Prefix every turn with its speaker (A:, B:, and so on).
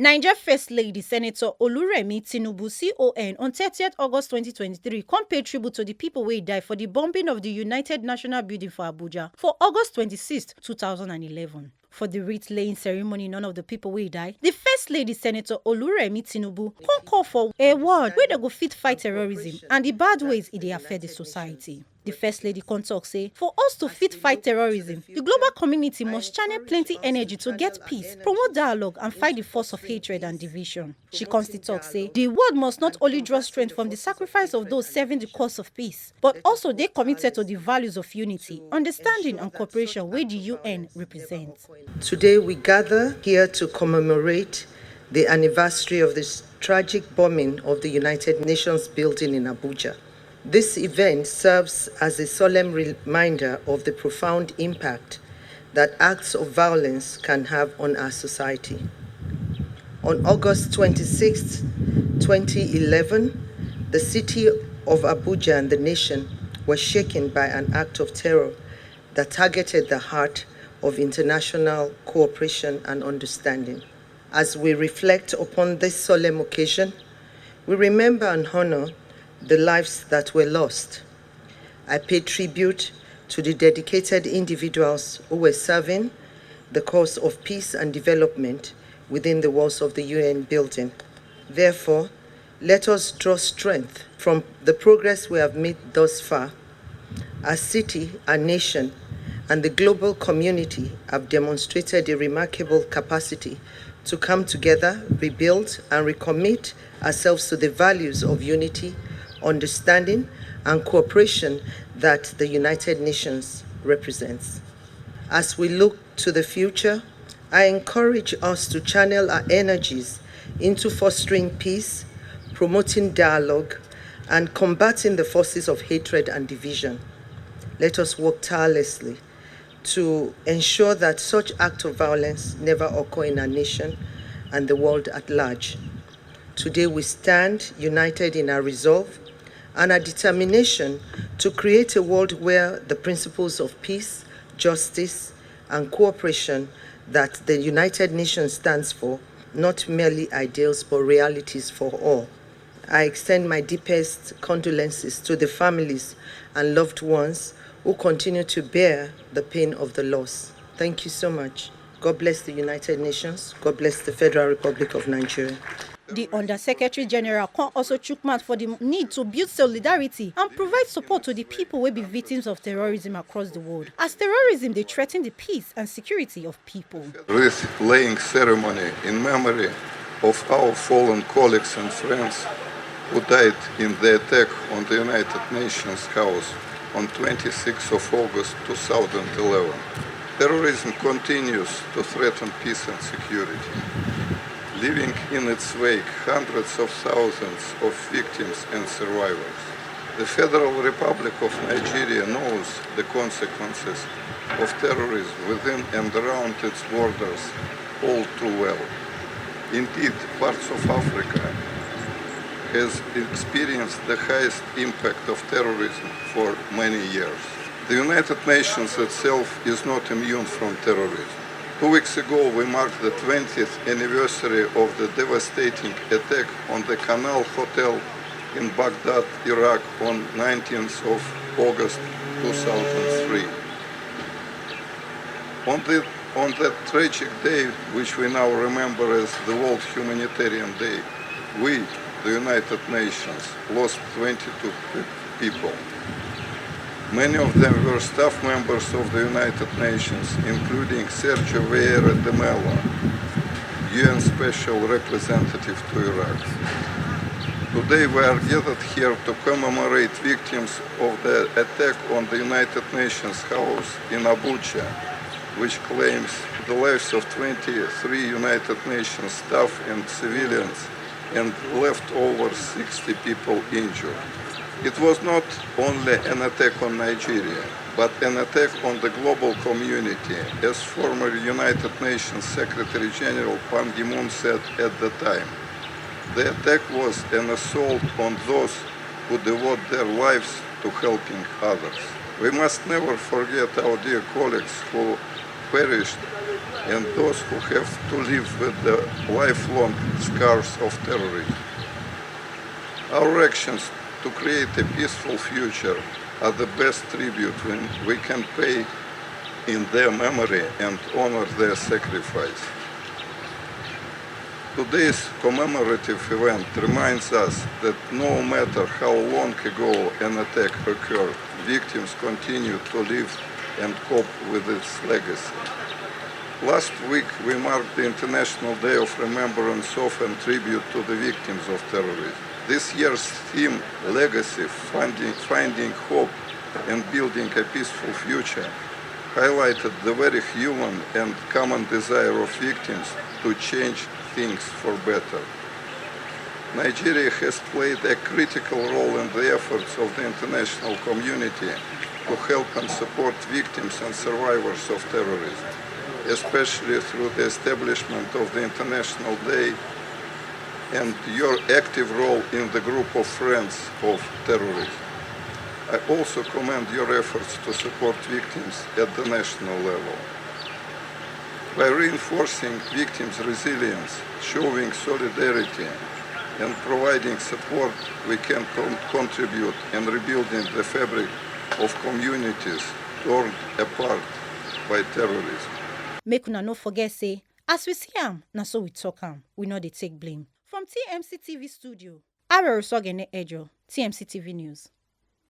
A: Niger First Lady Senator Oluremi Tinubu CON on 30th August 2023 come pay tribute to the people wey die for the bombing of the United National Building for Abuja for August 26, 2011. For the wreath-laying ceremony, none of the people wey die, the First Lady Senator Oluremi Tinubu come call for a world wey dem go fit fight terrorism and the bad ways e dey affect the society. The First Lady come talk say, for us to fit fight terrorism, the global community must channel plenty energy to get peace, promote dialogue and fight the force of hatred and division. She come still talk say, the world must not only draw strength from the sacrifice of those serving the cause of peace, but also dey committed to the values of unity, understanding and cooperation wey the UN represents.
B: Today we gather here to commemorate the anniversary of this tragic bombing of the United Nations building in Abuja. This event serves as a solemn reminder of the profound impact that acts of violence can have on our society. On August 26, 2011, the city of Abuja and the nation were shaken by an act of terror that targeted the heart of international cooperation and understanding. As we reflect upon this solemn occasion, we remember and honor the lives that were lost. I pay tribute to the dedicated individuals who were serving the cause of peace and development within the walls of the UN building. Therefore, let us draw strength from the progress we have made thus far. Our city, our nation, and the global community have demonstrated a remarkable capacity to come together, rebuild, and recommit ourselves to the values of unity, understanding, and cooperation that the United Nations represents. As we look to the future, I encourage us to channel our energies into fostering peace, promoting dialogue, and combating the forces of hatred and division. Let us work tirelessly to ensure that such acts of violence never occur in our nation and the world at large. Today we stand united in our resolve and our determination to create a world where the principles of peace, justice, and cooperation that the United Nations stands for, not merely ideals but realities for all. I extend my deepest condolences to the families and loved ones who continue to bear the pain of the loss. Thank you so much. God bless the United Nations. God bless the Federal Republic of Nigeria.
A: The Under-Secretary General can also chook mouth for the need to build solidarity and provide support to the people wey be victims of terrorism across the world, as terrorism dey threaten the peace and security of people.
C: This laying ceremony in memory of our fallen colleagues and friends who died in the attack on the United Nations House on 26 of August 2011. Terrorism continues to threaten peace and security, leaving in its wake hundreds of thousands of victims and survivors. The Federal Republic of Nigeria knows the consequences of terrorism within and around its borders all too well. Indeed, parts of Africa has experienced the highest impact of terrorism for many years. The United Nations itself is not immune from terrorism. 2 weeks ago, we marked the 20th anniversary of the devastating attack on the Canal Hotel in Baghdad, Iraq on 19th of August 2003. On that tragic day, which we now remember as the World Humanitarian Day, we, the United Nations, lost 22 people. Many of them were staff members of the United Nations, including Sergio Vieira de Mello, UN Special Representative to Iraq. Today we are gathered here to commemorate victims of the attack on the United Nations House in Abuja, which claims the lives of 23 United Nations staff and civilians and left over 60 people injured. It was not only an attack on Nigeria, but an attack on the global community, as former United Nations Secretary General Ban Ki-moon said at the time. The attack was an assault on those who devote their lives to helping others. We must never forget our dear colleagues who perished and those who have to live with the lifelong scars of terrorism. Our actions to create a peaceful future are the best tribute we can pay in their memory and honor their sacrifice. Today's commemorative event reminds us that no matter how long ago an attack occurred, victims continue to live and cope with its legacy. Last week, we marked the International Day of Remembrance of and Tribute to the Victims of Terrorism. This year's theme, Legacy, Finding Hope and Building a Peaceful Future, highlighted the very human and common desire of victims to change things for better. Nigeria has played a critical role in the efforts of the international community to help and support victims and survivors of terrorism, especially through the establishment of the International Day and your active role in the group of friends of terrorism. I also commend your efforts to support victims at the national level. By reinforcing victims' resilience, showing solidarity, and providing support, we can contribute in rebuilding the fabric of communities torn apart by terrorism.
A: Make una no forget say, as we see am, na so we talk am. We no dey take blame. From TMC TV studio, Arorosogene Ejo, TMC TV News.